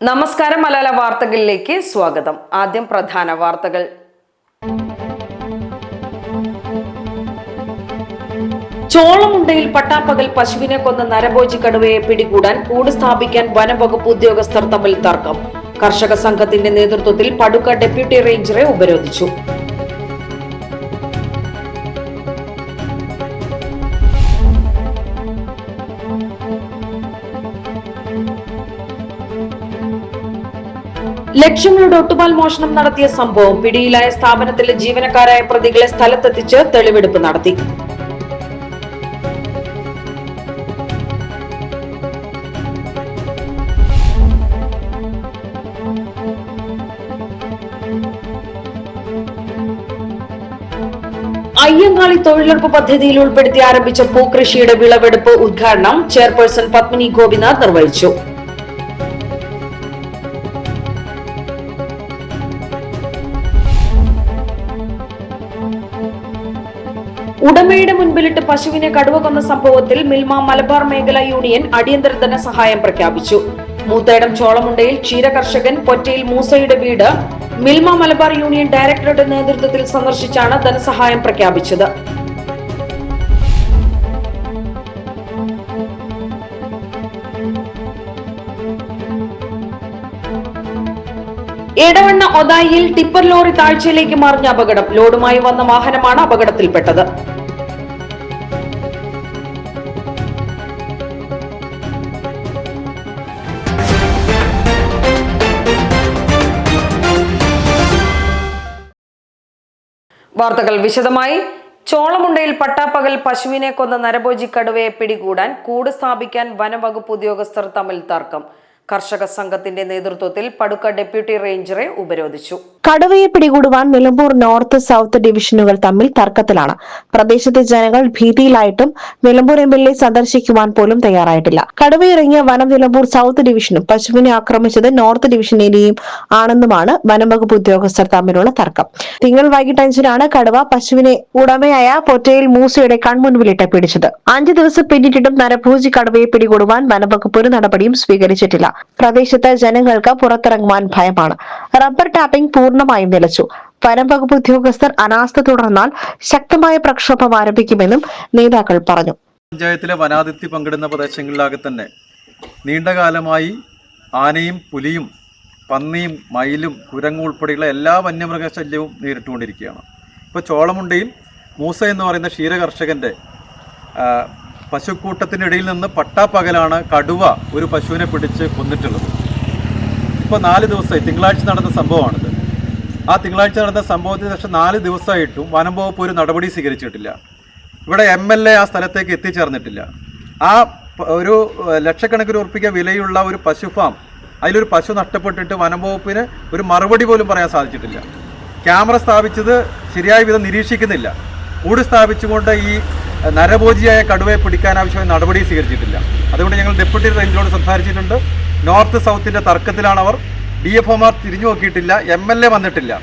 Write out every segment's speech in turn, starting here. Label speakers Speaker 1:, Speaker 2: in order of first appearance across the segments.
Speaker 1: നമസ്കാരം. മലയാള വാർത്തകളിലേക്ക് സ്വാഗതം. ആദ്യം പ്രധാന വാർത്തകൾ. ചോളമുണ്ടയിൽ പട്ടാപ്പകൽ പശുവിനെ കൊന്ന നരഭോജി കടുവയെ പിടികൂടാൻ കൂട് സ്ഥാപിക്കാൻ വനംവകുപ്പ് ഉദ്യോഗസ്ഥർ തമ്മിൽ തർക്കം. കർഷക സംഘത്തിന്റെ നേതൃത്വത്തിൽ പടുക്ക ഡെപ്യൂട്ടി റേഞ്ചറെ ഉപരോധിച്ചു. ലക്ഷങ്ങളുടെ ഒട്ടുപാൽ മോഷണം നടത്തിയ സംഭവം. പിടിയിലായ സ്ഥാപനത്തിലെ ജീവനക്കാരായ പ്രതികളെ സ്ഥലത്തെത്തിച്ച് തെളിവെടുപ്പ് നടത്തി. അയ്യങ്കാളി തൊഴിലുറപ്പ് പദ്ധതിയിൽ ഉൾപ്പെടുത്തി ആരംഭിച്ച പൂക്കൃഷിയുടെ വിളവെടുപ്പ് ഉദ്ഘാടനം ചെയർപേഴ്സൺ പത്മിനി ഗോപിനാഥ് നിർവഹിച്ചു. ഉടമയുടെ മുൻപിലിട്ട് പശുവിനെ കടുവ കൊന്ന സംഭവത്തിൽ മിൽമ മലബാർ മേഖലാ യൂണിയൻ അടിയന്തര ധനസഹായം പ്രഖ്യാപിച്ചു. മൂത്തേടം ചോളമുണ്ടയിൽ ക്ഷീരകർഷകൻ പൊറ്റയിൽ മൂസയുടെ വീട് മിൽമ മലബാർ യൂണിയൻ ഡയറക്ടറുടെ നേതൃത്വത്തിൽ സന്ദർശിച്ചാണ് ധനസഹായം പ്രഖ്യാപിച്ചത്. എടവണ്ണ ഒതായിയിൽ ടിപ്പർ ലോറി താഴ്ചയിലേക്ക് മറിഞ്ഞ അപകടം. ലോഡുമായി വന്ന വാഹനമാണ് അപകടത്തിൽപ്പെട്ടത്. വാർത്തകൾ വിശദമായി. ചോളമുണ്ടയിൽ പട്ടാപ്പകൽ പശുവിനെ കൊന്ന നരഭോജി കടുവയെ പിടികൂടാൻ കൂട് സ്ഥാപിക്കാൻ വനംവകുപ്പ് ഉദ്യോഗസ്ഥർ തമ്മിൽ തർക്കം. കർഷക സംഘത്തിന്റെ നേതൃത്വത്തിൽ പടുക്ക ഡെപ്യൂട്ടി റേഞ്ചറെ ഉപരോധിച്ചു.
Speaker 2: കടുവയെ പിടികൂടുവാൻ നിലമ്പൂർ നോർത്ത് സൗത്ത് ഡിവിഷനുകൾ തമ്മിൽ തർക്കത്തിലാണ്. പ്രദേശത്തെ ജനങ്ങൾ ഭീതിയിലായിട്ടും നിലമ്പൂർ MLA സന്ദർശിക്കുവാൻ പോലും തയ്യാറായിട്ടില്ല. കടുവയിറങ്ങിയ വനം നിലമ്പൂർ സൗത്ത് ഡിവിഷനും പശുവിനെ ആക്രമിച്ചത് നോർത്ത് ഡിവിഷൻ ഏരിയയും ആണെന്നുമാണ് വനംവകുപ്പ് ഉദ്യോഗസ്ഥർ തമ്മിലുള്ള തർക്കം. തിങ്കൾ വൈകിട്ട് 5-നാണ് കടുവ പശുവിനെ ഉടമയായ പൊറ്റയിൽ മൂസയുടെ കൺമുൻപിലിട്ട് പിടിച്ചത്. 5 ദിവസം പിന്നിട്ടിട്ടും നരഭോജി കടുവയെ പിടികൂടുവാൻ വനംവകുപ്പ് ഒരു നടപടിയും സ്വീകരിച്ചിട്ടില്ല. പ്രദേശത്ത് ജനങ്ങൾക്ക് പുറത്തിറങ്ങുവാൻ ഭയമാണ്. റബ്ബർ ടാപ്പിംഗ് പൂർണ്ണമായും നിലച്ചു. വനംവകുപ്പ് ഉദ്യോഗസ്ഥർ അനാസ്ഥ തുടർന്നാൽ ശക്തമായ പ്രക്ഷോഭം ആരംഭിക്കുമെന്നും നേതാക്കൾ പറഞ്ഞു.
Speaker 3: പഞ്ചായത്തിലെ വനാതിർത്തി പങ്കിടുന്ന പ്രദേശങ്ങളിലാകെ തന്നെ നീണ്ടകാലമായി ആനയും പുലിയും പന്നിയും മയിലും കുരങ്ങും ഉൾപ്പെടെയുള്ള എല്ലാ വന്യമൃഗശല്യവും നേരിട്ടുകൊണ്ടിരിക്കുകയാണ്. ഇപ്പോൾ ചോളമുണ്ടയിൽ മൂസ എന്ന് പറയുന്ന ക്ഷീരകർഷകന്റെ പശുക്കൂട്ടത്തിനിടയിൽ നിന്ന് പട്ടാപ്പകലാണ് കടുവ ഒരു പശുവിനെ പിടിച്ച് കൊന്നിട്ടുള്ളത്. ഇപ്പോൾ 4 ദിവസമായി, തിങ്കളാഴ്ച നടന്ന സംഭവമാണിത്. ആ തിങ്കളാഴ്ച നടന്ന സംഭവത്തിന് ശേഷം 4 ദിവസമായിട്ടും വനം വകുപ്പ് ഒരു നടപടി സ്വീകരിച്ചിട്ടില്ല. ഇവിടെ MLA ആ സ്ഥലത്തേക്ക് എത്തിച്ചേർന്നിട്ടില്ല. ആ ഒരു ലക്ഷക്കണക്കിന് ഉറുപ്പിക വിലയുള്ള ഒരു പശു ഫാം, അതിലൊരു പശു നഷ്ടപ്പെട്ടിട്ട് വനം വകുപ്പിന് ഒരു മറുപടി പോലും പറയാൻ സാധിച്ചിട്ടില്ല. ക്യാമറ സ്ഥാപിച്ചത് ശരിയായ വിധം നിരീക്ഷിക്കുന്നില്ല. കൂട് സ്ഥാപിച്ചുകൊണ്ട് ഈ നരഭോജിയായ കടുവയെ പിടിക്കാൻ ആവശ്യമായ നടപടി സ്വീകരിച്ചിട്ടില്ല. അതുകൊണ്ട് ഞങ്ങൾ ഡെപ്യൂട്ടി റേഞ്ചറോട് സംസാരിച്ചിട്ടുണ്ട്. നോർത്ത് സൗത്തിന്റെ തർക്കത്തിലാണ് അവർ. DFOമാർ തിരിഞ്ഞു നോക്കിയിട്ടില്ല, MLA വന്നിട്ടില്ല.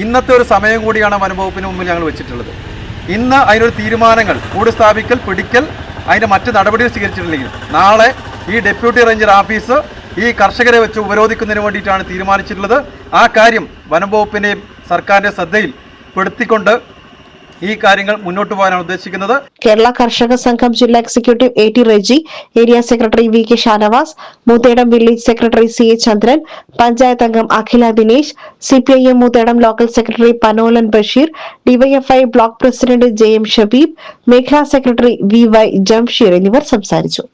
Speaker 3: ഇന്നത്തെ ഒരു സമയം കൂടിയാണ് വനംവകുപ്പിന് മുമ്പിൽ ഞങ്ങൾ വെച്ചിട്ടുള്ളത്. ഇന്ന് അതിനൊരു തീരുമാനങ്ങൾ, കൂട് സ്ഥാപിക്കൽ, പിടിക്കൽ, അതിൻ്റെ മറ്റ് നടപടികൾ സ്വീകരിച്ചിട്ടില്ലെങ്കിൽ നാളെ ഈ ഡെപ്യൂട്ടി റേഞ്ചർ ഓഫീസ് ഈ കർഷകരെ വെച്ച് ഉപരോധിക്കുന്നതിന് വേണ്ടിയിട്ടാണ് തീരുമാനിച്ചിട്ടുള്ളത്. ആ കാര്യം വനംവകുപ്പിൻ്റെയും സർക്കാരിൻ്റെ ശ്രദ്ധയിൽ പെടുത്തിക്കൊണ്ട് ഈ കാര്യങ്ങൾ മുന്നോട്ട് പോകാനാണ് ഉദ്ദേശിക്കുന്നത്.
Speaker 2: കേരള കർഷക സംഘം ജില്ലാ executive AT Reji, area secretary VK Shanavas, Moothedam village secretary CA Chandran, panchayat അംഗം Akhila Dinesh, CPIM Moothedam local secretary Panolan Basheer, DYFI block president JM Shabeeb, മേഖലാ സെക്രട്ടറി VY ജംഷീർ എന്നിവർ സംസാരിച്ചു.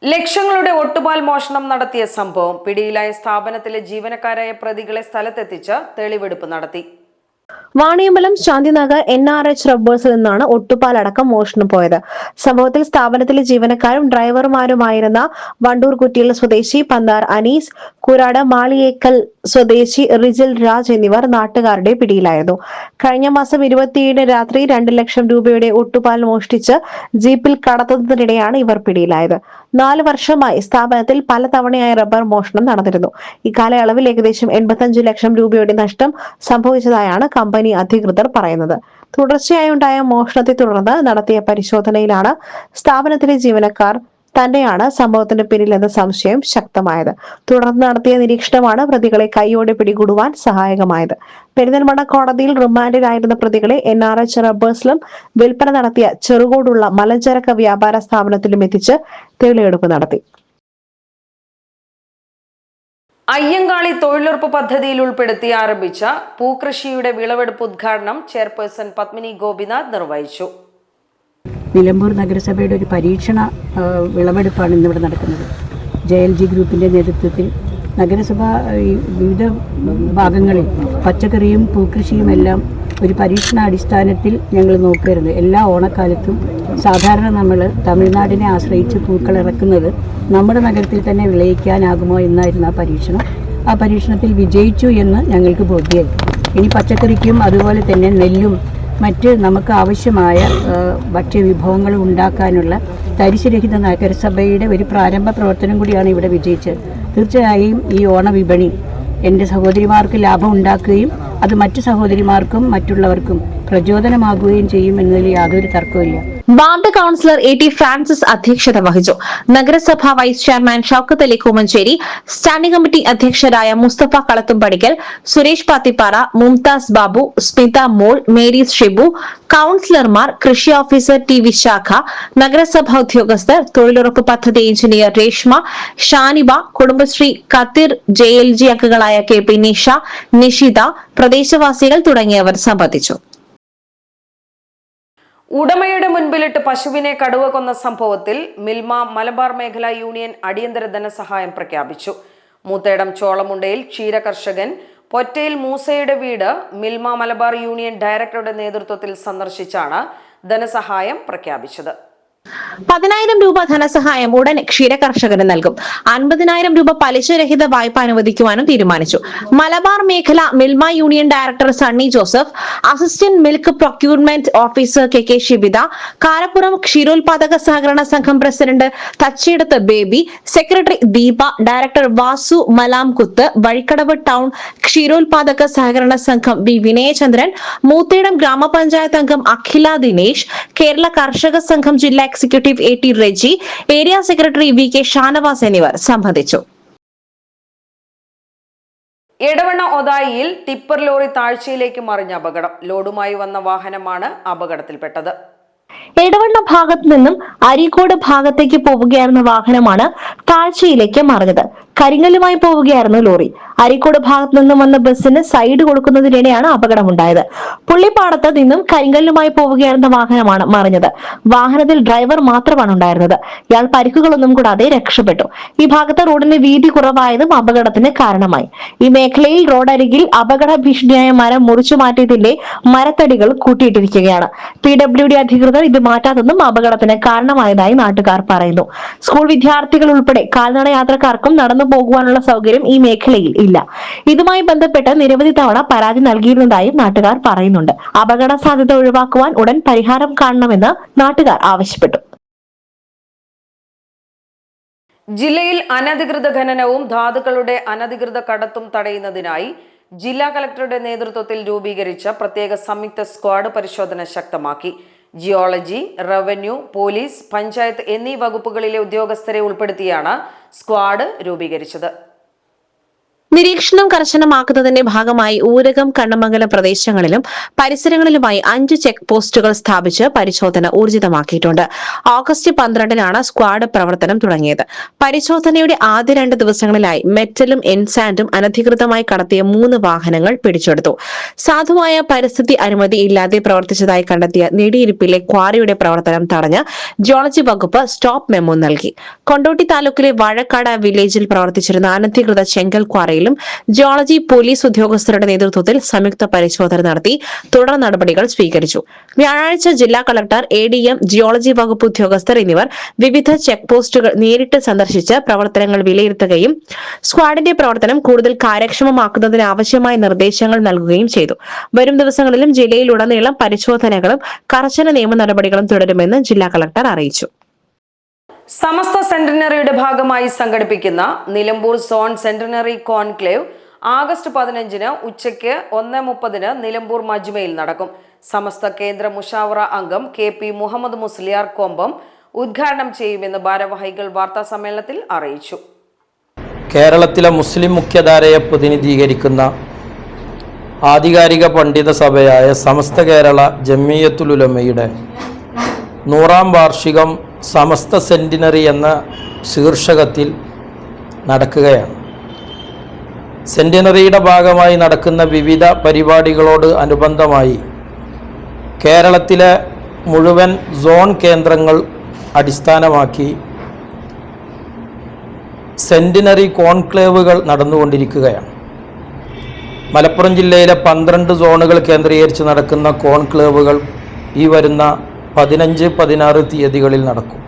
Speaker 1: ലക്ഷങ്ങളുടെ ഒട്ടുപാൽ മോഷണം നടത്തിയ സംഭവം. പിടിയിലായ സ്ഥാപനത്തിലെ ജീവനക്കാരായ പ്രതികളെ സ്ഥലത്തെത്തിച്ച് തെളിവെടുപ്പ് നടത്തി.
Speaker 2: വാണിയമ്പലം ശാന്തിനഗർ NRH റബ്ബേഴ്സിൽ നിന്നാണ് ഒട്ടുപാലടക്കം മോഷണം പോയത്. സംഭവത്തിൽ സ്ഥാപനത്തിലെ ജീവനക്കാരും ഡ്രൈവർമാരുമായിരുന്ന വണ്ടൂർ കുറ്റിയിൽ സ്വദേശി പന്താർ അനീസ്, കൂരാട് മാളിയേക്കൽ സ്വദേശി റിജിൽ രാജ് എന്നിവർ നാട്ടുകാരുടെ പിടിയിലായിരുന്നു. കഴിഞ്ഞ മാസം 27 രാത്രി 2 ലക്ഷം രൂപയുടെ ഒട്ടുപാൽ മോഷ്ടിച്ച് ജീപ്പിൽ കടത്തുന്നതിനിടെയാണ് ഇവർ പിടിയിലായത്. 4 വർഷമായി സ്ഥാപനത്തിൽ പലതവണയായി റബ്ബർ മോഷണം നടന്നിരുന്നു. ഇക്കാലയളവിൽ ഏകദേശം 85 ലക്ഷം രൂപയുടെ നഷ്ടം സംഭവിച്ചതായാണ് കമ്പനി അധികൃതർ പറയുന്നത്. തുടർച്ചയായുണ്ടായ മോഷണത്തെ തുടർന്ന് നടത്തിയ പരിശോധനയിലാണ് സ്ഥാപനത്തിലെ ജീവനക്കാർ തന്നെയാണ് സംഭവത്തിന് പിന്നിലെന്ന സംശയം ശക്തമായത്. തുടർന്ന് നടത്തിയ നിരീക്ഷണമാണ് പ്രതികളെ കൈയോടെ പിടികൂടുവാൻ സഹായകമായത്. പെരിന്തൽമണ്ണ കോടതിയിൽ റിമാൻഡിലായിരുന്ന പ്രതികളെ NRH റബ്ബേഴ്സിലും വിൽപ്പന നടത്തിയ ചെറുകോടുള്ള മലഞ്ചരക്ക് വ്യാപാര സ്ഥാപനത്തിലും എത്തിച്ച് തെളിവെടുപ്പ് നടത്തി.
Speaker 1: അയ്യങ്കാളി തൊഴിലുറപ്പ് പദ്ധതിയിൽ ഉൾപ്പെടുത്തി ആരംഭിച്ച പൂക്കൃഷിയുടെ വിളവെടുപ്പ് ഉദ്ഘാടനം ചെയർപേഴ്സൺ പത്മിനി ഗോപിനാഥ് നിർവഹിച്ചു.
Speaker 4: നിലമ്പൂർ നഗരസഭയുടെ ഒരു പരീക്ഷണ വിളവെടുപ്പാണ് ഇന്നിവിടെ നടക്കുന്നത്. JLG ഗ്രൂപ്പിൻ്റെ നേതൃത്വത്തിൽ നഗരസഭ വിവിധ ഭാഗങ്ങളിൽ പച്ചക്കറിയും പൂക്കൃഷിയുമെല്ലാം ഒരു പരീക്ഷണാടിസ്ഥാനത്തിൽ ഞങ്ങൾ നോക്കരുത്. എല്ലാ ഓണക്കാലത്തും സാധാരണ നമ്മൾ തമിഴ്നാടിനെ ആശ്രയിച്ച് പൂക്കൾ ഇറക്കുന്നത് നമ്മുടെ നഗരത്തിൽ തന്നെ വിളയിക്കാനാകുമോ എന്നായിരുന്നു ആ പരീക്ഷണം. ആ പരീക്ഷണത്തിൽ വിജയിച്ചു എന്ന് ഞങ്ങൾക്ക് ബോധ്യമായി. ഇനി പച്ചക്കറിക്കും അതുപോലെ തന്നെ നെല്ലും മറ്റ് നമുക്ക് ആവശ്യമായ ഭക്ഷ്യവിഭവങ്ങൾ ഉണ്ടാക്കാനുള്ള തരിശുരഹിത നഗരസഭയുടെ ഒരു പ്രാരംഭ പ്രവർത്തനം കൂടിയാണ് ഇവിടെ വിജയിച്ചത്. തീർച്ചയായും ഈ ഓണവിപണി എൻ്റെ സഹോദരിമാർക്ക് ലാഭം ഉണ്ടാക്കുകയും അത് മറ്റു സഹോദരിമാർക്കും മറ്റുള്ളവർക്കും പ്രചോദനമാകുകയും ചെയ്യും എന്നതിൽ യാതൊരു തർക്കവുമില്ല.
Speaker 2: വാർഡ് കൌൺസിലർ AT ഫ്രാൻസിസ് അധ്യക്ഷത വഹിച്ചു. നഗരസഭാ vice chairman Shoukath Ali Koomancheri, standing committee അധ്യക്ഷരായ മുസ്തഫ കളത്തുംപടിക്കൽ, സുരേഷ് പാത്തിപ്പാറ, മുംതാസ് ബാബു, സ്മിത മോൾ, മേരീസ് ഷിബു, കൌൺസിലർമാർ, കൃഷി ഓഫീസർ T വിശാഖ, നഗരസഭാ ഉദ്യോഗസ്ഥർ, തൊഴിലുറപ്പ് പദ്ധതി എഞ്ചിനീയർ രേഷ്മ, ഷാനിബ, കുടുംബശ്രീ കത്തിർ JLG അംഗങ്ങളായ KP നിഷ, നിഷിത, പ്രദേശവാസികൾ തുടങ്ങിയവർ സംബന്ധിച്ചു.
Speaker 1: ഉടമയുടെ മുൻപിലിട്ട് പശുവിനെ കടുവ കൊന്ന സംഭവത്തിൽ മിൽമ മലബാർ മേഖലാ യൂണിയൻ അടിയന്തര ധനസഹായം പ്രഖ്യാപിച്ചു. മൂത്തേടം ചോളമുണ്ടയിൽ ക്ഷീരകർഷകൻ പൊറ്റയിൽ മൂസയുടെ വീട് മിൽമ മലബാർ യൂണിയൻ ഡയറക്ടറുടെ നേതൃത്വത്തിൽ സന്ദർശിച്ചാണ് ധനസഹായം പ്രഖ്യാപിച്ചത്.
Speaker 2: 10,000 രൂപ ധനസഹായം ഉടൻ ക്ഷീരകർഷകന് നൽകും. 50,000 രൂപ പലിശരഹിത വായ്പ അനുവദിക്കുവാനും തീരുമാനിച്ചു. മലബാർ മേഖല Milma union director Sunny Joseph, assistant milk procurement officer KK Shibitha, Karappuram ക്ഷീരോത്പാദക സഹകരണ സംഘം president Thachedath Baby, secretary Deepa, director Vasu Malamkuth, Vazhikkadavu town ക്ഷീരോത്പാദക സഹകരണ സംഘം B വിനയചന്ദ്രൻ, മൂത്തേടം ഗ്രാമപഞ്ചായത്ത് അംഗം അഖില ദിനേശ്, കേരള കർഷക സംഘം ജില്ലാ executive AT Reji, area secretary VK Shanavas എന്നിവർ സംബന്ധിച്ചു.
Speaker 1: എടവണ്ണ ഒതായിയിൽ ടിപ്പർ ലോറി താഴ്ചയിലേക്ക് മറിഞ്ഞ അപകടം. ലോഡുമായി വന്ന വാഹനമാണ് അപകടത്തിൽപ്പെട്ടത്.
Speaker 2: എടവണ്ണ ഭാഗത്ത് നിന്നും അരീക്കോട് ഭാഗത്തേക്ക് പോവുകയായിരുന്ന വാഹനമാണ് താഴ്ചയിലേക്ക് മറിഞ്ഞത്. കരിങ്കല്ലുമായി പോവുകയായിരുന്നു ലോറി. അരീക്കോട് ഭാഗത്ത് നിന്നും വന്ന ബസ്സിന് സൈഡ് കൊടുക്കുന്നതിനിടെയാണ് അപകടമുണ്ടായത്. പുള്ളിപ്പാടത്ത് നിന്നും കരിങ്കല്ലുമായി പോവുകയായിരുന്ന വാഹനമാണ് മറിഞ്ഞത്. വാഹനത്തിൽ ഡ്രൈവർ മാത്രമാണ് ഉണ്ടായിരുന്നത്. ഇയാൾ പരിക്കുകളൊന്നും കൂടാതെ രക്ഷപ്പെട്ടു. ഈ ഭാഗത്ത് റോഡിന് വീതി കുറവായതും അപകടത്തിന് കാരണമായി. ഈ മേഖലയിൽ റോഡരികിൽ അപകട ഭീഷണിയായ മരം മുറിച്ചു മാറ്റിയതിന്റെ മരത്തടികൾ കൂട്ടിയിട്ടിരിക്കുകയാണ്. PWD അധികൃതർ ഇത് മാറ്റാത്തതും അപകടത്തിന് കാരണമായതായി നാട്ടുകാർ പറയുന്നു. സ്കൂൾ വിദ്യാർത്ഥികൾ ഉൾപ്പെടെ കാൽനട യാത്രക്കാർക്കും നടന്നു പോകുവാനുള്ള സൗകര്യം ഈ മേഖലയിൽ ഇല്ല. ഇതുമായി ബന്ധപ്പെട്ട് നിരവധി തവണ പരാതി നൽകിയിരുന്നതായും നാട്ടുകാർ പറയുന്നുണ്ട്. അപകട സാധ്യത ഒഴിവാക്കുവാൻ ഉടൻ പരിഹാരം കാണണമെന്ന് നാട്ടുകാർ ആവശ്യപ്പെട്ടു.
Speaker 1: ജില്ലയിൽ അനധികൃത ഖനനവും ധാതുക്കളുടെ അനധികൃത കടത്തും തടയുന്നതിനായി ജില്ലാ കളക്ടറുടെ നേതൃത്വത്തിൽ രൂപീകരിച്ച പ്രത്യേക സംയുക്ത സ്ക്വാഡ് പരിശോധന ശക്തമാക്കി. ജിയോളജി, റവന്യൂ, പോലീസ്, പഞ്ചായത്ത് എന്നീ വകുപ്പുകളിലെ ഉദ്യോഗസ്ഥരെ ഉൾപ്പെടുത്തിയാണ് സ്ക്വാഡ് രൂപീകരിച്ചത്.
Speaker 2: നിരീക്ഷണം കർശനമാക്കുന്നതിന്റെ ഭാഗമായി ഊരകം, കണ്ണമംഗലം പ്രദേശങ്ങളിലും പരിസരങ്ങളിലുമായി 5 ചെക്ക് പോസ്റ്റുകൾ സ്ഥാപിച്ച് പരിശോധന ഊർജിതമാക്കിയിട്ടുണ്ട്. ഓഗസ്റ്റ് 12-നാണ് സ്ക്വാഡ് പ്രവർത്തനം തുടങ്ങിയത്. പരിശോധനയുടെ ആദ്യ 2 ദിവസങ്ങളിലായി മെറ്റലും എൻസാൻഡും അനധികൃതമായി കടത്തിയ 3 വാഹനങ്ങൾ പിടിച്ചെടുത്തു. സാധുവായ പരിസ്ഥിതി അനുമതി ഇല്ലാതെ പ്രവർത്തിച്ചതായി കണ്ടെത്തിയ നെടിയിരിപ്പിലെ ക്വാറിയുടെ പ്രവർത്തനം തടഞ്ഞ് ജിയോളജി വകുപ്പ് സ്റ്റോപ്പ് മെമ്മോ നൽകി. കൊണ്ടോട്ടി താലൂക്കിലെ വാഴക്കാട് വില്ലേജിൽ പ്രവർത്തിച്ചിരുന്ന അനധികൃത ചെങ്കൽ ക്വാറിയിൽ ജിയോളജി, പോലീസ് ഉദ്യോഗസ്ഥരുടെ നേതൃത്വത്തിൽ സംയുക്ത പരിശോധന നടത്തി തുടർ നടപടികൾ സ്വീകരിച്ചു. വ്യാഴാഴ്ച ജില്ലാ കളക്ടർ, ADM, ജിയോളജി വകുപ്പ് ഉദ്യോഗസ്ഥർ എന്നിവർ വിവിധ ചെക്ക് പോസ്റ്റുകൾ നേരിട്ട് സന്ദർശിച്ച് പ്രവർത്തനങ്ങൾ വിലയിരുത്തുകയും സ്ക്വാഡിന്റെ പ്രവർത്തനം കൂടുതൽ കാര്യക്ഷമമാക്കുന്നതിന് ആവശ്യമായ നിർദ്ദേശങ്ങൾ നൽകുകയും ചെയ്തു. വരും ദിവസങ്ങളിലും ജില്ലയിലുടനീളം പരിശോധനകളും കർശന നിയമ നടപടികളും തുടരുമെന്ന് ജില്ലാ കളക്ടർ അറിയിച്ചു.
Speaker 1: സമസ്ത സെന്റിനറിയുടെ ഭാഗമായി സംഘടിപ്പിക്കുന്ന Nilambur zone centenary conclave August 15-ന് ഉച്ചയ്ക്ക് 1:30-ന് നിലമ്പൂർ മജ്മയിൽ നടക്കും. സമസ്ത കേന്ദ്ര മുഷാവറ അംഗം KP മുഹമ്മദ് മുസ്ലിയാർ കൊമ്പം ഉദ്ഘാടനം ചെയ്യുമെന്ന് ഭാരവാഹികൾ വാർത്താസമ്മേളനത്തിൽ അറിയിച്ചു.
Speaker 5: കേരളത്തിലെ മുസ്ലിം മുഖ്യധാരയെ പ്രതിനിധീകരിക്കുന്ന ആധികാരിക പണ്ഡിത സഭയായ സമസ്ത കേരള ജമിയത്തുൽ ഉലമയുടെ 100ാം വാർഷികം സമസ്ത സെന്റിനറി എന്ന ശീർഷകത്തിൽ നടക്കുകയാണ്. സെന്റിനറിയുടെ ഭാഗമായി നടക്കുന്ന വിവിധ പരിപാടികളോട് അനുബന്ധമായി കേരളത്തിലെ മുഴുവൻ സോൺ കേന്ദ്രങ്ങൾ അടിസ്ഥാനമാക്കി സെന്റിനറി കോൺക്ലേവുകൾ നടന്നുകൊണ്ടിരിക്കുകയാണ്. മലപ്പുറം ജില്ലയിലെ 12 സോണുകൾ കേന്ദ്രീകരിച്ച് നടക്കുന്ന കോൺക്ലേവുകൾ ഈ വരുന്ന 15, 16 തീയതികളിൽ നടക്കും.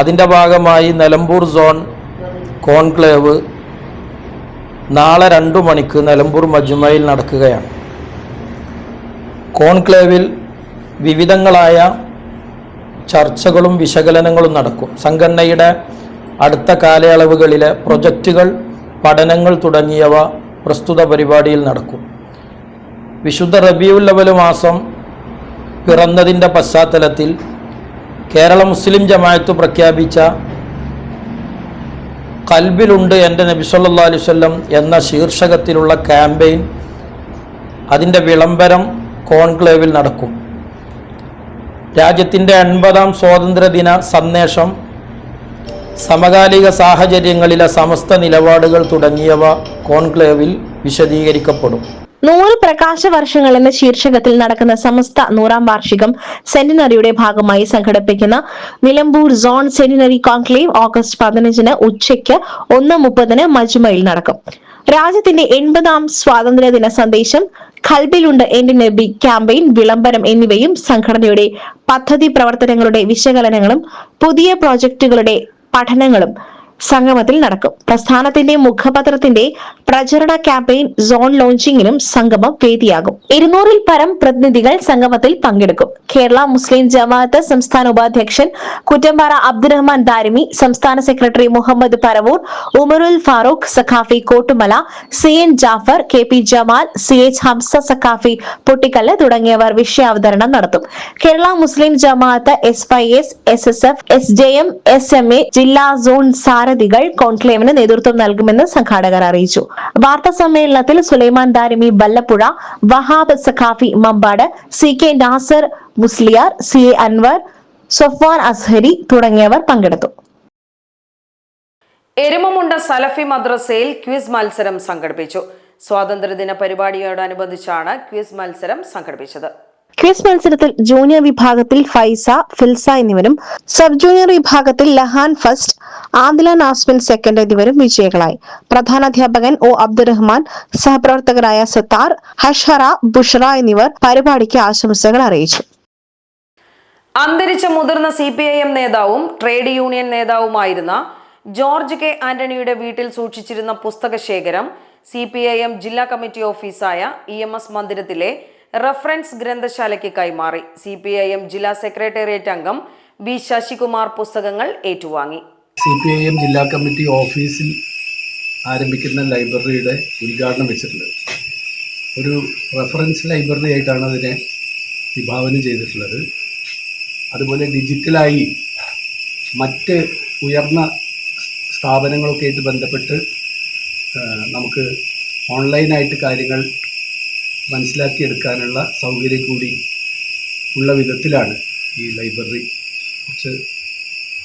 Speaker 5: അതിൻ്റെ ഭാഗമായി നിലമ്പൂർ സോൺ കോൺക്ലേവ് നാളെ 2 മണിക്ക് നിലമ്പൂർ മജ്മയിൽ നടക്കുകയാണ്. കോൺക്ലേവിൽ വിവിധങ്ങളായ ചർച്ചകളും വിശകലനങ്ങളും നടക്കും. സംഘടനയുടെ അടുത്ത കാലയളവുകളിലെ പ്രൊജക്റ്റുകൾ, പഠനങ്ങൾ തുടങ്ങിയവ പ്രസ്തുത പരിപാടിയിൽ നടക്കും. വിശുദ്ധ റബീഉൽ അവ്വൽ മാസം പിറന്നതിൻ്റെ പശ്ചാത്തലത്തിൽ കേരള മുസ്ലിം ജമാഅത്ത് പ്രഖ്യാപിച്ച ഖൽബിലുണ്ട് എൻ്റെ നബി സല്ലല്ലാഹു അലൈഹി വസല്ലം എന്ന ശീർഷകത്തിലുള്ള ക്യാമ്പയിൻ, അതിൻ്റെ വിളംബരം കോൺക്ലേവിൽ നടക്കും. രാജ്യത്തിൻ്റെ 80ാം സ്വാതന്ത്ര്യദിന സന്ദേശം, സമകാലിക സാഹചര്യങ്ങളിലെ സമസ്ത നിലപാടുകൾ തുടങ്ങിയവ കോൺക്ലേവിൽ വിശദീകരിക്കപ്പെടും.
Speaker 2: 100 പ്രകാശ വർഷങ്ങൾ എന്ന ശീർഷകത്തിൽ നടക്കുന്ന സമസ്ത 100ാം വാർഷികം സെന്റിനറിയുടെ ഭാഗമായി സംഘടിപ്പിക്കുന്ന Nilambur zone centenary conclave August 15 ഉച്ചയ്ക്ക് 1:30 മജ്മയിൽ നടക്കും. രാജ്യത്തിന്റെ 80ാം സ്വാതന്ത്ര്യദിന സന്ദേശം, ഖൽബിലുണ്ട് എന്റെ നബി ക്യാമ്പയിൻ, വിളംബരം എന്നിവയും സംഘടനയുടെ പദ്ധതി പ്രവർത്തനങ്ങളുടെ വിശകലനങ്ങളും പുതിയ പ്രോജക്റ്റുകളുടെ പഠനങ്ങളും സംഗമത്തിൽ നടക്കും. പ്രസ്ഥാനത്തിന്റെ മുഖപത്രത്തിന്റെ പ്രചരണ ക്യാമ്പയിൻ സോൺ ലോഞ്ചിങ്ങിനും സംഗമം വേദിയാകും. 200-ൽ പരം പ്രതിനിധികൾ സംഗമത്തിൽ പങ്കെടുക്കും. കേരള മുസ്ലിം ജമാഅത്ത് സംസ്ഥാന ഉപാധ്യക്ഷൻ കുറ്റമ്പാറ അബ്ദുറഹ്മാൻ ദാരിമി, സംസ്ഥാന secretary Muhammad Paravoor, Umarul Farooq Saqafi Kottumala, CN Jafar, KP Jamal, CH Hamza Saqafi Pottikkal തുടങ്ങിയവർ വിഷയാവതരണം നടത്തും. Kerala Muslim Jamaat, SYS, SSF, SJM, SMA ജില്ലാ സോൺ സാരഥികൾ കോൺക്ലേവിന് നേതൃത്വം നൽകുമെന്ന് സംഘാടകർ അറിയിച്ചു. വാർത്താ സമ്മേളനത്തിൽ സുലൈമാൻ ദാരിമി വല്ലപ്പുഴ, വഹാബ് സഖാഫി മമ്പാട്, CK നാസർ മുസ്ലിയാർ, CA അൻവർ, സൊഫ്വാൻ അസ്ഹരി തുടങ്ങിയവർ പങ്കെടുത്തു.
Speaker 1: എരുമമുണ്ട സലഫി മദ്രസയിൽ ക്വിസ് മത്സരം സംഘടിപ്പിച്ചു. സ്വാതന്ത്ര്യദിന പരിപാടിയോടനുബന്ധിച്ചാണ് ക്വിസ് മത്സരം സംഘടിപ്പിച്ചത്.
Speaker 2: ക്വിസ് മത്സരത്തിൽ ജൂനിയർ വിഭാഗത്തിൽ ഫൈസ, ഫിൽസ എന്നിവരും സബ് ജൂനിയർ വിഭാഗത്തിൽ ലഹാൻ ഫസ്റ്റ്, ആദില നാസ്മിൻ സെക്കൻഡ് എന്നിവരും വിജയികളായി. പ്രധാനാധ്യാപകൻ O അബ്ദുറഹ്മാൻ, സഹപ്രവർത്തകരായ സത്താർ, ഹഷറ, ബുഷറ എന്നിവർ പരിപാടിക്ക് ആശംസകൾ അറിയിച്ചു.
Speaker 1: അന്തരിച്ച മുതിർന്ന CPIM നേതാവും ട്രേഡ് യൂണിയൻ നേതാവുമായിരുന്ന ജോർജ് K ആന്റണിയുടെ വീട്ടിൽ സൂക്ഷിച്ചിരുന്ന പുസ്തകശേഖരം CPIM ജില്ലാ കമ്മിറ്റി ഓഫീസായ EMS മന്ദിരത്തിലെ റഫറൻസ് ഗ്രന്ഥശാലയ്ക്ക് കൈമാറി. CPIM ജില്ലാ സെക്രട്ടേറിയറ്റ് അംഗം B ശശികുമാർ പുസ്തകങ്ങൾ ഏറ്റുവാങ്ങി.
Speaker 6: CPIM ജില്ലാ കമ്മിറ്റി ഓഫീസിൽ ആരംഭിക്കുന്ന ലൈബ്രറിയുടെ ഉദ്ഘാടനം വെച്ചിട്ടുള്ളത്. ഒരു റഫറൻസ് ലൈബ്രറി ആയിട്ടാണ് അതിനെ വിഭാവനം ചെയ്തിട്ടുള്ളത്. അതുപോലെ ഡിജിറ്റലായി മറ്റ് ഉയർന്ന സ്ഥാപനങ്ങളൊക്കെ ആയിട്ട് ബന്ധപ്പെട്ട് നമുക്ക് ഓൺലൈനായിട്ട് കാര്യങ്ങൾ മനസ്സിലാക്കിയെടുക്കാനുള്ള സൗകര്യം കൂടി ഉള്ള വിധത്തിലാണ് ഈ ലൈബ്രറി കുറച്ച്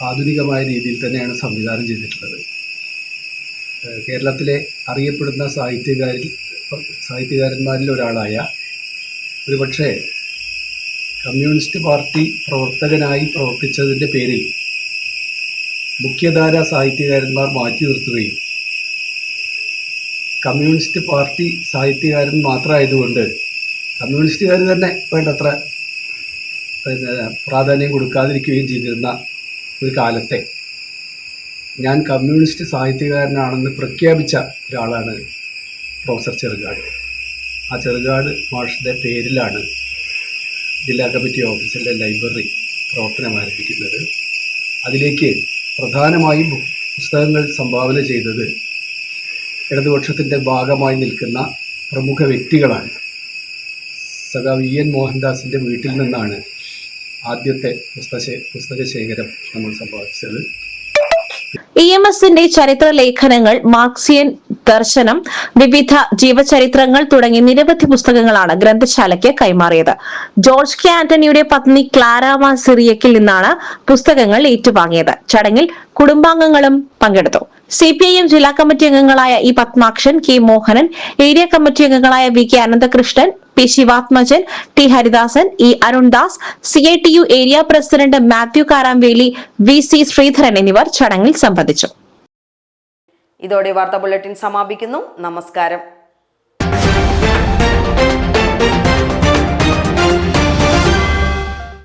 Speaker 6: ആധുനികമായ രീതിയിൽ തന്നെയാണ് സംവിധാനം ചെയ്തിട്ടുള്ളത്. കേരളത്തിലെ അറിയപ്പെടുന്ന സാഹിത്യകാരന്മാരിൽ ഒരാളായ, ഒരുപക്ഷെ കമ്മ്യൂണിസ്റ്റ് പാർട്ടി പ്രവർത്തകനായി പ്രവർത്തിച്ചതിൻ്റെ പേരിൽ മുഖ്യധാര സാഹിത്യകാരന്മാർ മാറ്റി നിർത്തുകയും കമ്മ്യൂണിസ്റ്റ് പാർട്ടി സാഹിത്യകാരൻ മാത്രമായതുകൊണ്ട് കമ്മ്യൂണിസ്റ്റുകാർ തന്നെ വേണ്ടത്ര പ്രാധാന്യം കൊടുക്കാതിരിക്കുകയും ചെയ്തിരുന്ന ഒരു കാലത്തെ ഞാൻ കമ്മ്യൂണിസ്റ്റ് സാഹിത്യകാരനാണെന്ന് പ്രഖ്യാപിച്ച ഒരാളാണ് പ്രൊഫസർ ചെറുകാട്. ആ ചെറുകാട് മാഷിൻ്റെ പേരിലാണ് ജില്ലാ കമ്മിറ്റി ഓഫീസിലെ ലൈബ്രറി പ്രവർത്തനം ആരംഭിക്കുന്നത്. അതിലേക്ക് പ്രധാനമായും പുസ്തകങ്ങൾ സംഭാവന ചെയ്തത് ഇടതുപക്ഷത്തിൻ്റെ ഭാഗമായി നിൽക്കുന്ന പ്രമുഖ വ്യക്തികളാണ്. സഖാവ് EN മോഹൻദാസിൻ്റെ വീട്ടിൽ നിന്നാണ് ആദ്യത്തെ പുസ്തക ശേഖരം നമ്മൾ സമ്പാദിച്ചത്.
Speaker 2: EMSന്റെ ചരിത്ര ലേഖനങ്ങൾ, മാർക്സിയൻ ദർശനം, വിവിധ ജീവചരിത്രങ്ങൾ തുടങ്ങി നിരവധി പുസ്തകങ്ങളാണ് ഗ്രന്ഥശാലയ്ക്ക് കൈമാറിയത്. ജോർജ് കെ ആന്റണിയുടെ പത്നി ക്ലാരാമ സിറിയക്കിൽ നിന്നാണ് പുസ്തകങ്ങൾ ഏറ്റുവാങ്ങിയത്. ചടങ്ങിൽ കുടുംബാംഗങ്ങളും പങ്കെടുത്തു. CPIM ജില്ലാ കമ്മിറ്റി അംഗങ്ങളായ E Padmakshan, K Mohanan, area committee അംഗങ്ങളായ VK Ananthakrishnan, P Sivathmajan, T Haridasan, E Arundas, CITU area president Mathew Karamveli, VC Sreedharan എന്നിവർ ചടങ്ങിൽ സംബന്ധിച്ചു.
Speaker 1: ഇതോടെ വാർത്താ ബുള്ളറ്റിൻ സമാപിക്കുന്നു. നമസ്കാരം.